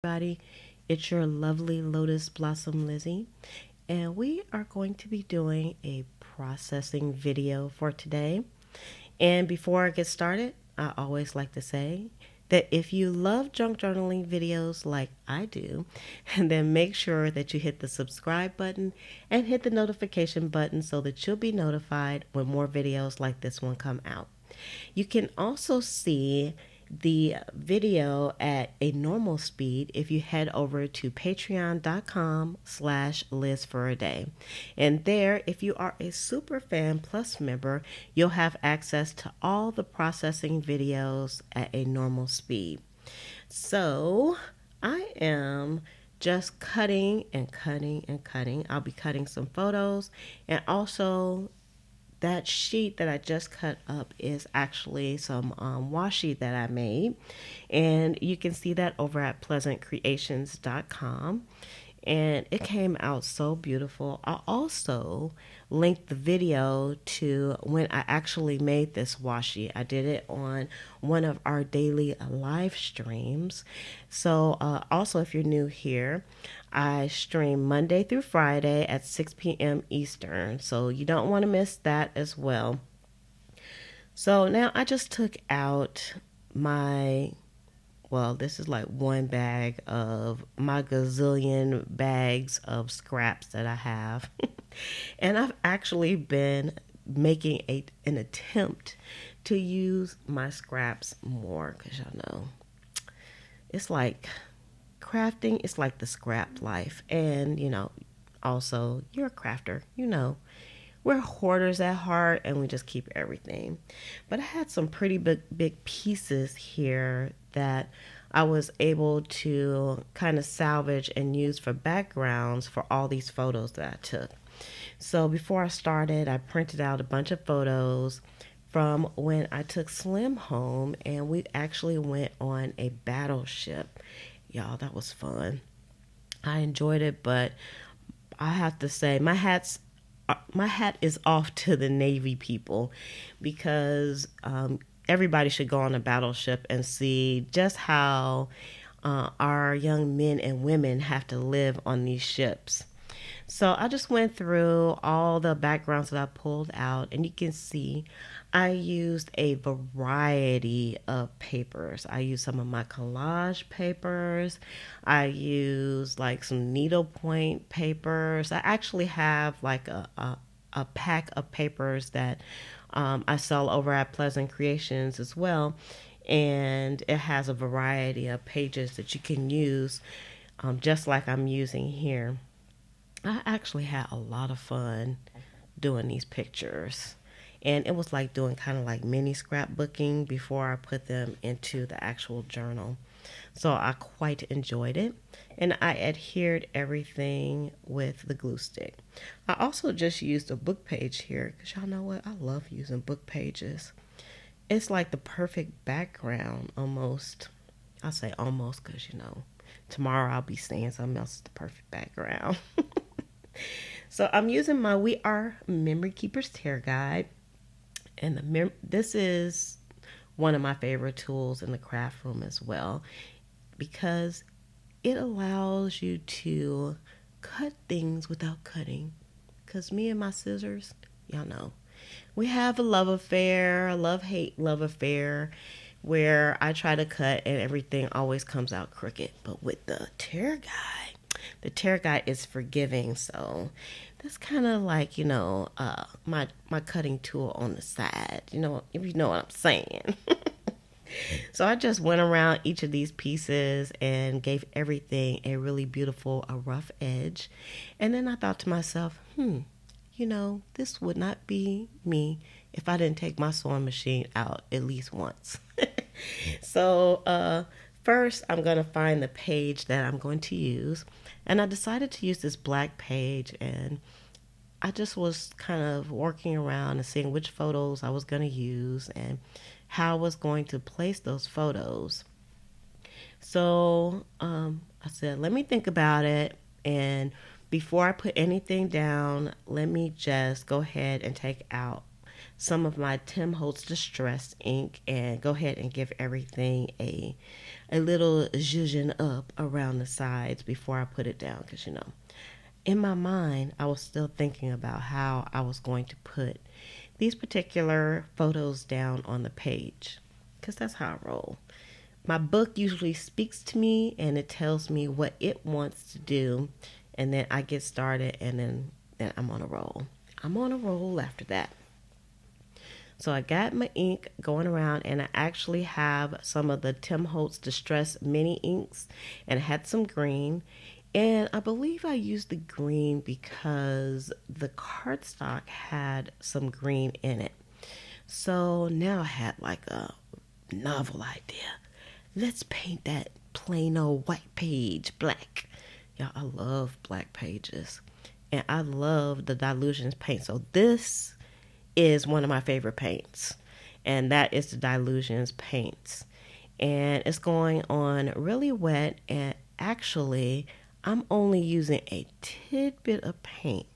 Everybody, it's your lovely Lotus Blossom Lizzie, and we are going to be doing a processing video for today. And before I get started, I always like to say that if you love junk journaling videos like I do, then make sure that you hit the subscribe button and hit the notification button so that you'll be notified when more videos like this one come out. You can also see the video at a normal speed if you head over to patreon.com/Liz for a day. And there, if you are a super fan plus member, you'll have access to all the processing videos at a normal speed. So I am just cutting and cutting and cutting. I'll be cutting some photos, and also that sheet that I just cut up is actually some washi that I made, and you can see that over at pleasantcreations.com, and it came out so beautiful. I also linked the video to when I actually made this washi. I did it on one of our daily live streams. So also, if you're new here, I stream Monday through Friday at 6 p.m. Eastern, so you don't want to miss that as well. So now I just took out my, well, this is like one bag of my gazillion bags of scraps that I have. And I've actually been making an attempt to use my scraps more, because y'all know it's like crafting, it's like the scrap life. And also you're a crafter, we're hoarders at heart, and we just keep everything. But I had some pretty big pieces here that I was able to kind of salvage and use for backgrounds for all these photos that I took. So before I started, I printed out a bunch of photos from when I took Slim home, and we actually went on a battleship. Y'all, that was fun. I enjoyed it, but I have to say my hat is off to the Navy people, because everybody should go on a battleship and see just how our young men and women have to live on these ships. So I just went through all the backgrounds that I pulled out, and you can see I used a variety of papers. I used some of my collage papers. I used like some needlepoint papers. I actually have like a pack of papers that I sell over at Pleasant Creations as well. And it has a variety of pages that you can use, just like I'm using here. I actually had a lot of fun doing these pictures. And it was like doing kind of like mini scrapbooking before I put them into the actual journal. So I quite enjoyed it. And I adhered everything with the glue stick. I also just used a book page here, because y'all know what? I love using book pages. It's like the perfect background almost. I say almost because, tomorrow I'll be saying something else is the perfect background. So I'm using my We Are Memory Keepers Tear Guide. And this is one of my favorite tools in the craft room as well, because it allows you to cut things without cutting. Because me and my scissors, y'all know, we have a love affair, a love-hate love affair, where I try to cut and everything always comes out crooked. But with the tear guide is forgiving. So that's kind of like, my cutting tool on the side, if you know what I'm saying. So I just went around each of these pieces and gave everything a really beautiful, a rough edge. And then I thought to myself, this would not be me if I didn't take my sewing machine out at least once. So first, I'm going to find the page that I'm going to use. And I decided to use this black page, and I just was kind of working around and seeing which photos I was going to use and how I was going to place those photos. So I said, let me think about it. And before I put anything down, let me just go ahead and take out some of my Tim Holtz Distress ink and go ahead and give everything a little zhuzhin up around the sides before I put it down. Because, in my mind, I was still thinking about how I was going to put these particular photos down on the page. Because that's how I roll. My book usually speaks to me and it tells me what it wants to do. And then I get started and then I'm on a roll. I'm on a roll after that. So I got my ink going around, and I actually have some of the Tim Holtz Distress Mini inks, and I had some green. And I believe I used the green because the cardstock had some green in it. So now I had like a novel idea. Let's paint that plain old white page black. Y'all, I love black pages. And I love the Dilutions paint. So this is one of my favorite paints, and that is the Dilutions paints, and it's going on really wet. And actually I'm only using a tidbit of paint,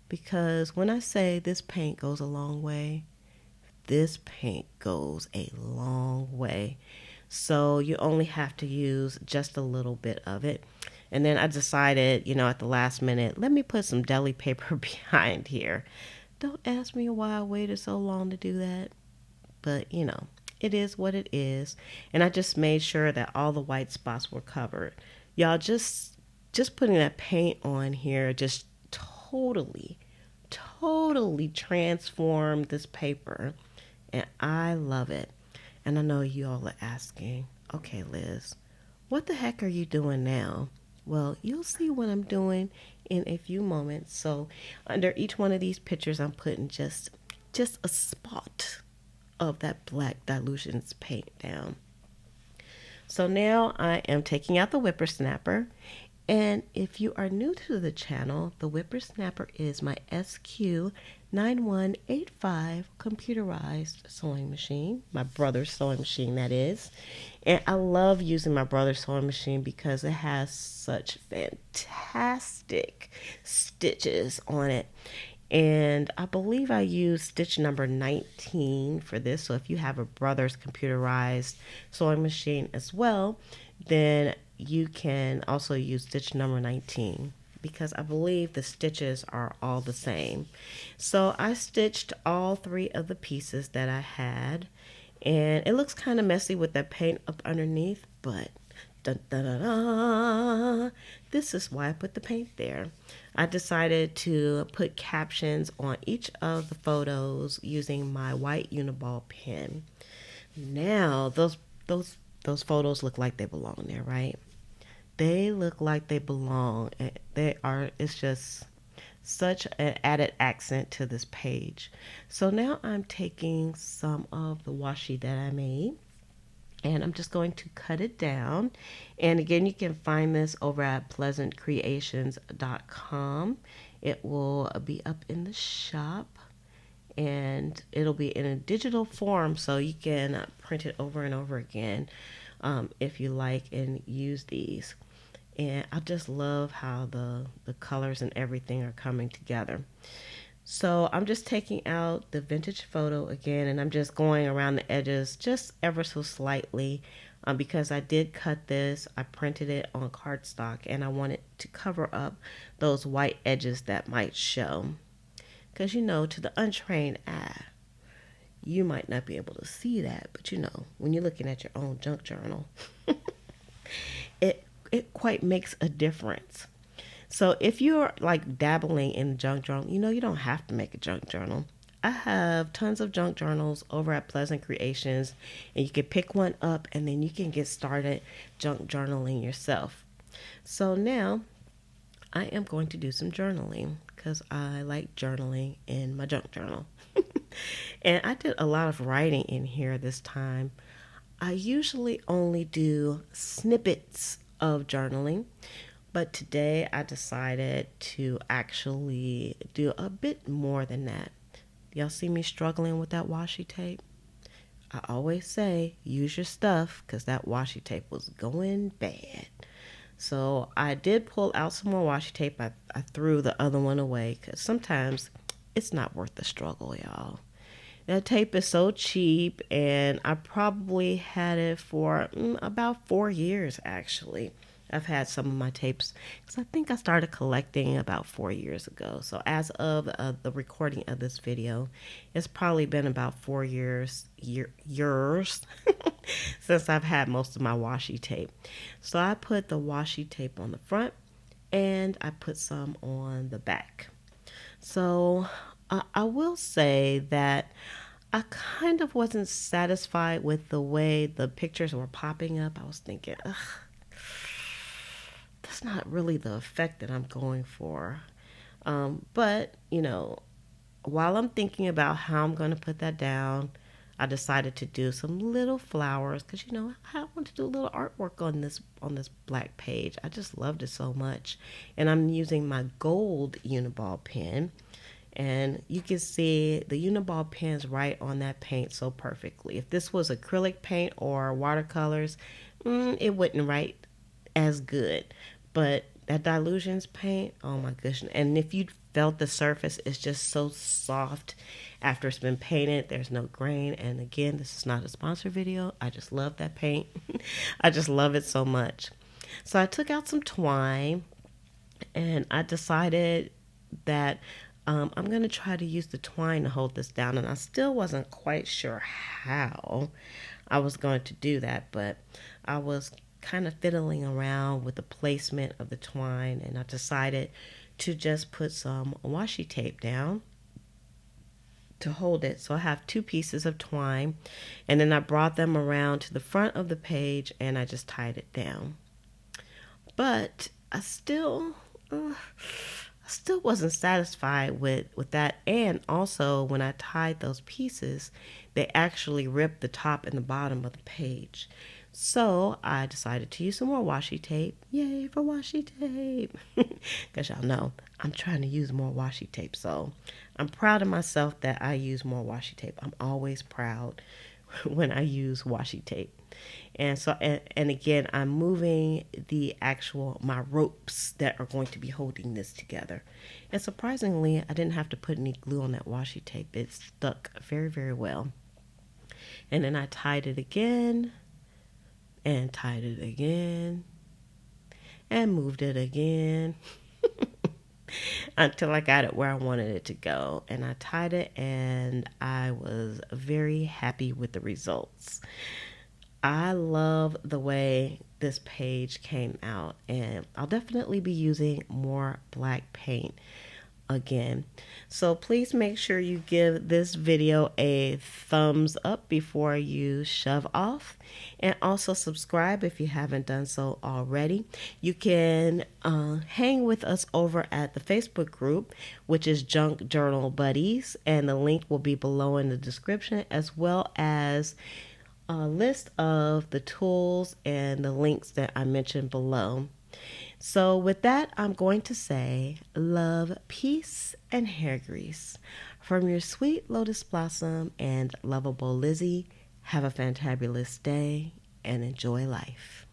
because when I say this paint goes a long way, this paint goes a long way. So you only have to use just a little bit of it. And then I decided, at the last minute, let me put some deli paper behind here. Don't ask me why I waited so long to do that, but it is what it is. And I just made sure that all the white spots were covered. Y'all, just putting that paint on here just totally transformed this paper, and I love it. And I know you all are asking, okay, Liz, what the heck are you doing now? Well, you'll see what I'm doing in a few moments. So under each one of these pictures, I'm putting just a spot of that black Dilutions paint down. So now I am taking out the whippersnapper. And if you are new to the channel, the whippersnapper is my SQ9185 computerized sewing machine, my brother's sewing machine, that is. And I love using my brother's sewing machine because it has such fantastic stitches on it. And I believe I used stitch number 19 for this. So if you have a brother's computerized sewing machine as well, then you can also use stitch number 19, because I believe the stitches are all the same. So I stitched all 3 of the pieces that I had, and it looks kind of messy with that paint up underneath, but dun, dun, dun, dun, this is why I put the paint there. I decided to put captions on each of the photos using my white Uniball pen. Now those photos look like they belong there, right? They look like they belong. It's just such an added accent to this page. So now I'm taking some of the washi that I made, and I'm just going to cut it down. And again, you can find this over at pleasantcreations.com. It will be up in the shop, and it'll be in a digital form, so you can print it over and over again if you like and use these. And I just love how the colors and everything are coming together. So I'm just taking out the vintage photo again, and I'm just going around the edges just ever so slightly, because I did cut this. I printed it on cardstock, and I wanted to cover up those white edges that might show. Because to the untrained eye, you might not be able to see that, but when you're looking at your own junk journal, it quite makes a difference. So if you're like dabbling in junk journal, you don't have to make a junk journal. I have tons of junk journals over at Pleasant Creations, and you can pick one up and then you can get started junk journaling yourself. So now I am going to do some journaling because I like journaling in my junk journal. And I did a lot of writing in here this time. I usually only do snippets of journaling, but today I decided to actually do a bit more than that. Y'all see me struggling with that washi tape? I always say use your stuff, because that washi tape was going bad. So I did pull out some more washi tape. I threw the other one away because sometimes it's not worth the struggle, y'all. That tape is so cheap, and I probably had it for about 4 years actually. I've had some of my tapes because I think I started collecting about 4 years ago. So as of the recording of this video, it's probably been about 4 years since I've had most of my washi tape. So I put the washi tape on the front and I put some on the back. So I will say that I kind of wasn't satisfied with the way the pictures were popping up. I was thinking, ugh, that's not really the effect that I'm going for. But, while I'm thinking about how I'm going to put that down, I decided to do some little flowers because I want to do a little artwork on this black page. I just loved it so much, and I'm using my gold Uniball pen, and you can see the Uniball pen's right on that paint so perfectly. If this was acrylic paint or watercolors, it wouldn't write as good, but that Dilutions paint, oh my goodness. And if you felt the surface, it's just so soft after it's been painted. There's no grain. And again, this is not a sponsor video. I just love that paint. I just love it so much. So I took out some twine and I decided that I'm going to try to use the twine to hold this down. And I still wasn't quite sure how I was going to do that, but I was kind of fiddling around with the placement of the twine, and I decided to just put some washi tape down to hold it. So I have 2 pieces of twine, and then I brought them around to the front of the page and I just tied it down. But I still wasn't satisfied with that. And also when I tied those pieces, they actually ripped the top and the bottom of the page. So I decided to use some more washi tape. Yay for washi tape. Because y'all know I'm trying to use more washi tape. So I'm proud of myself that I use more washi tape. I'm always proud when I use washi tape. And so, and again, I'm moving my ropes that are going to be holding this together. And surprisingly, I didn't have to put any glue on that washi tape. It stuck very, very well. And then I tied it again. And tied it again and moved it again until I got it where I wanted it to go. And I tied it and I was very happy with the results. I love the way this page came out, and I'll definitely be using more black paint again. So please make sure you give this video a thumbs up before you shove off, and also subscribe if you haven't done so already. You can hang with us over at the Facebook group, which is Junk Journal Buddies, and the link will be below in the description, as well as a list of the tools and the links that I mentioned below. So with that, I'm going to say love, peace, and hair grease. From your sweet Lotus Blossom and lovable Lizzie, have a fantabulous day and enjoy life.